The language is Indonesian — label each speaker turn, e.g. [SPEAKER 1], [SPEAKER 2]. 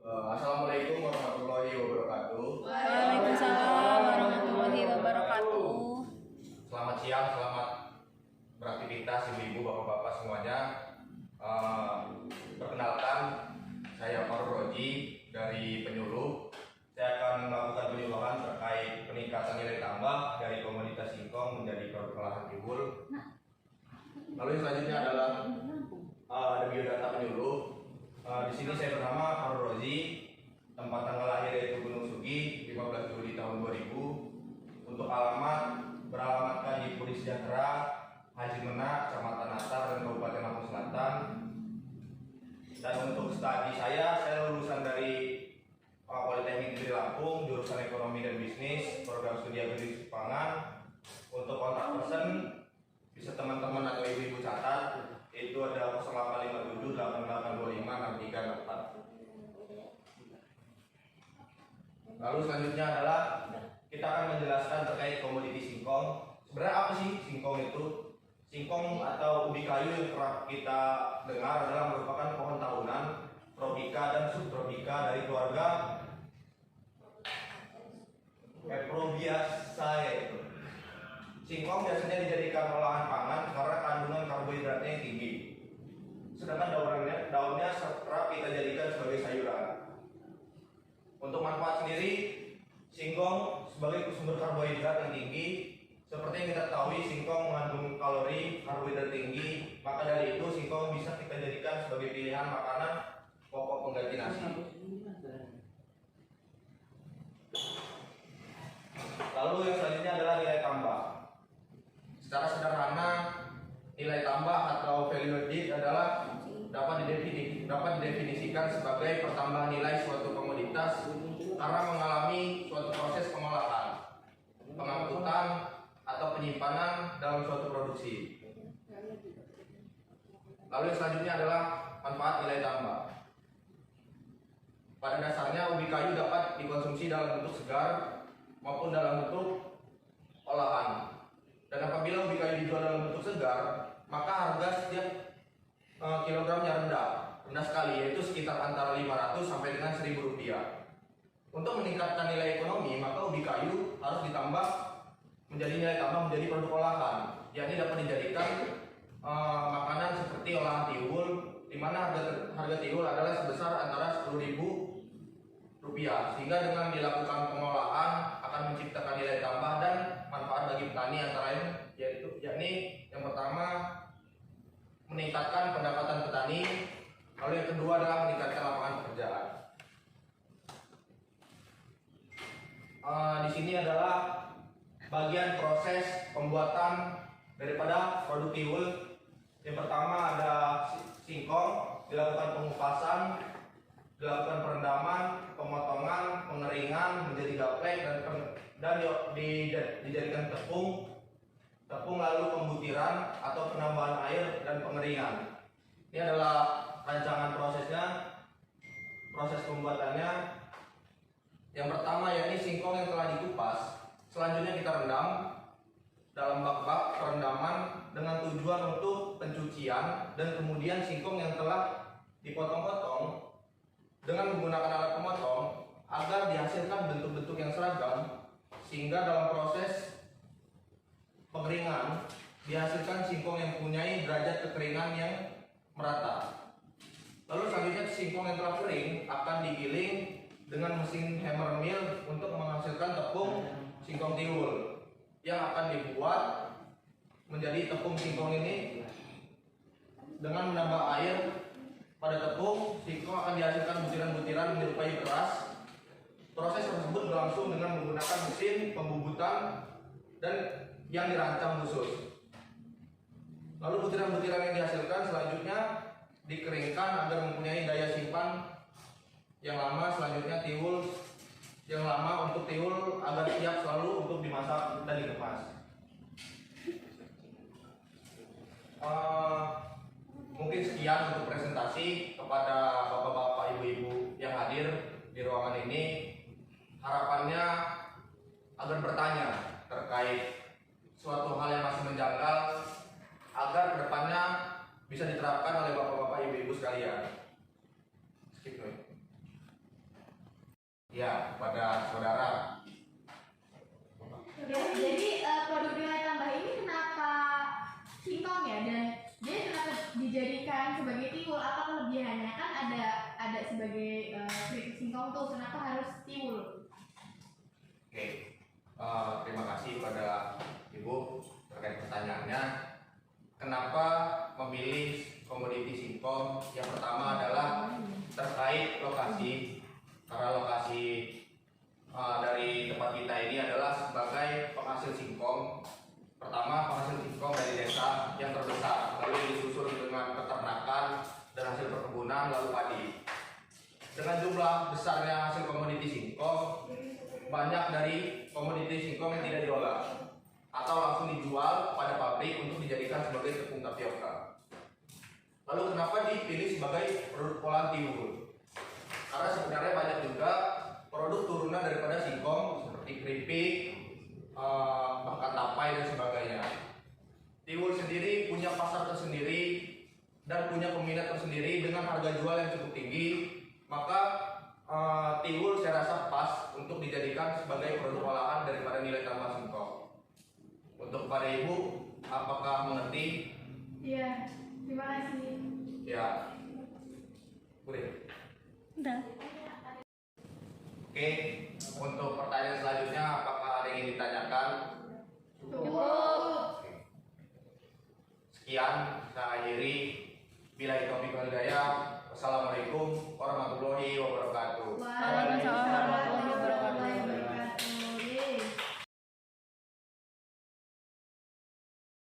[SPEAKER 1] Assalamualaikum warahmatullahi wabarakatuh.
[SPEAKER 2] Waalaikumsalam warahmatullahi wabarakatuh.
[SPEAKER 1] Selamat siang, selamat beraktivitas ibu-ibu, bapak-bapak semuanya. Perkenalkan, saya Farul Roji dari Penyuluh. Saya akan melakukan penyuluhan terkait peningkatan nilai tambah dari komoditas singkong menjadi produk olahan tiwul. Lalu yang selanjutnya adalah ada biodata penyuluh. Di sini saya bernama Farul Roji, tempat tanggal lahir yaitu Gunung Sugi, 15 Juli tahun 2000. Untuk alamat beralamatkan di Puri Sejahtera, Haji Menak, Kecamatan Natar, dan Kabupaten Lampung Selatan. Dan untuk studi saya lulusan dari Politeknik Negeri Lampung, jurusan Ekonomi dan Bisnis, program studi agribisnis pangan. Untuk kontak person bisa teman-teman atau ibu-ibu catat, itu ada 0857 8825 634. Lalu selanjutnya adalah kita akan menjelaskan terkait komoditi singkong. Sebenarnya apa sih singkong itu? Singkong atau ubi kayu yang kerap kita dengar adalah merupakan pohon tahunan tropika dan subtropika dari keluarga Peprobiaceae. Singkong biasanya dijadikan olahan pangan karena kandungan karbohidratnya yang tinggi. Sedangkan daunnya kerap kita jadikan sebagai sayuran. Untuk manfaat sendiri, singkong sebagai sumber karbohidrat yang tinggi. Seperti yang kita ketahui, singkong mengandung kalori, karbohidrat tinggi. Maka dari itu, singkong bisa kita jadikan sebagai pilihan makanan pokok pengganti nasi. Lalu yang selanjutnya adalah nilai tambah. Secara sederhana, nilai tambah atau value added adalah dapat didefinisikan sebagai pertambahan nilai suatu komoditas karena mengalami suatu proses pengolahan, pengangkutan, atau penyimpanan dalam suatu produksi. Lalu yang selanjutnya adalah manfaat nilai tambah. Pada dasarnya ubi kayu dapat dikonsumsi dalam bentuk segar maupun dalam bentuk olahan. Dan apabila ubi kayu dijual dalam bentuk segar, maka harga setiap kilogramnya rendah sekali, yaitu sekitar antara 500 sampai dengan 1.000 rupiah. Untuk meningkatkan nilai ekonomi, maka ubi kayu harus ditambah menjadi nilai tambah menjadi produk olahan, yakni dapat dijadikan makanan seperti olahan tiwul, di mana harga tiwul adalah sebesar antara 10.000 rupiah, sehingga dengan dilakukan pengolahan akan menciptakan nilai tambah dan manfaat bagi petani antara lain yakni yang pertama meningkatkan pendapatan petani, lalu yang kedua adalah meningkatkan lapangan pekerjaan. Di sini adalah bagian proses pembuatan daripada produk tiwul. Yang pertama ada singkong, dilakukan pengupasan, dilakukan perendaman, pemotongan, pengeringan menjadi gaplek dan dijadikan tepung, lalu pembutiran atau penambahan air dan pengeringan. Ini adalah rancangan prosesnya, proses pembuatannya. Yang pertama yakni singkong yang telah dikupas, selanjutnya kita rendam dalam bak-bak perendaman dengan tujuan untuk pencucian, dan kemudian singkong yang telah dipotong-potong dengan menggunakan alat pemotong agar dihasilkan bentuk-bentuk yang seragam, sehingga dalam proses pengeringan dihasilkan singkong yang mempunyai derajat kekeringan yang merata. Lalu selanjutnya singkong yang telah kering akan digiling dengan mesin hammer mill untuk menghasilkan tepung singkong tiwul yang akan dibuat menjadi tepung singkong ini. Dengan menambah air pada tepung, singkong akan dihasilkan butiran-butiran menyerupai beras. Proses tersebut berlangsung dengan menggunakan mesin pembubutan dan yang dirancang khusus. Lalu butiran-butiran yang dihasilkan selanjutnya dikeringkan agar mempunyai daya simpan yang lama. Selanjutnya tiwul yang lama untuk tiwul agar siap selalu untuk dimasak dan dikemas. Mungkin sekian untuk presentasi kepada bapak-bapak, ibu-ibu yang hadir di ruangan ini. Harapannya agar bertanya terkait suatu hal yang masih menjangkal, agar kedepannya bisa diterapkan oleh bapak-bapak, ibu-ibu sekalian. Skip, Ya, kepada saudara.
[SPEAKER 3] Ya, jadi produk nilai tambah ini kenapa singkong ya, dan dia kenapa dijadikan sebagai tiwul? Apa kelebihannya? Kan ada sebagai keripik singkong tuh, kenapa harus tiwul?
[SPEAKER 1] Oke, terima kasih pada Ibu terkait pertanyaannya. Kenapa memilih komoditi singkong? Yang pertama adalah terkait lokasi, karena lokasi dari tempat kita ini adalah sebagai penghasil singkong. Pertama, penghasil singkong dari desa yang terbesar, lalu disusul dengan peternakan dan hasil perkebunan, lalu padi. Dengan jumlah besarnya hasil komoditi singkong, banyak dari komoditi singkong yang tidak diolah atau langsung dijual pada pabrik untuk dijadikan sebagai tepung tapioka. Lalu kenapa dipilih sebagai produk olahan tiwul? Karena sebenarnya banyak juga produk turunan daripada singkong seperti keripik, bahkan tapai dan sebagainya. Tiwul sendiri punya pasar tersendiri dan punya peminat tersendiri dengan harga jual yang cukup tinggi, maka tiwul saya rasa pas untuk dijadikan sebagai produk olahan daripada nilai tambah singkong. Untuk kepada Ibu, apakah mengerti?
[SPEAKER 3] Iya, terima kasih.
[SPEAKER 1] Ya, boleh.
[SPEAKER 2] Udah.
[SPEAKER 1] Oke, untuk pertanyaan selanjutnya, apakah ada yang ingin ditanyakan?
[SPEAKER 3] Cukup.
[SPEAKER 1] Sekian, saya akhiri. Billahi taufiq wal hidayah. Wassalamualaikum warahmatullahi wabarakatuh.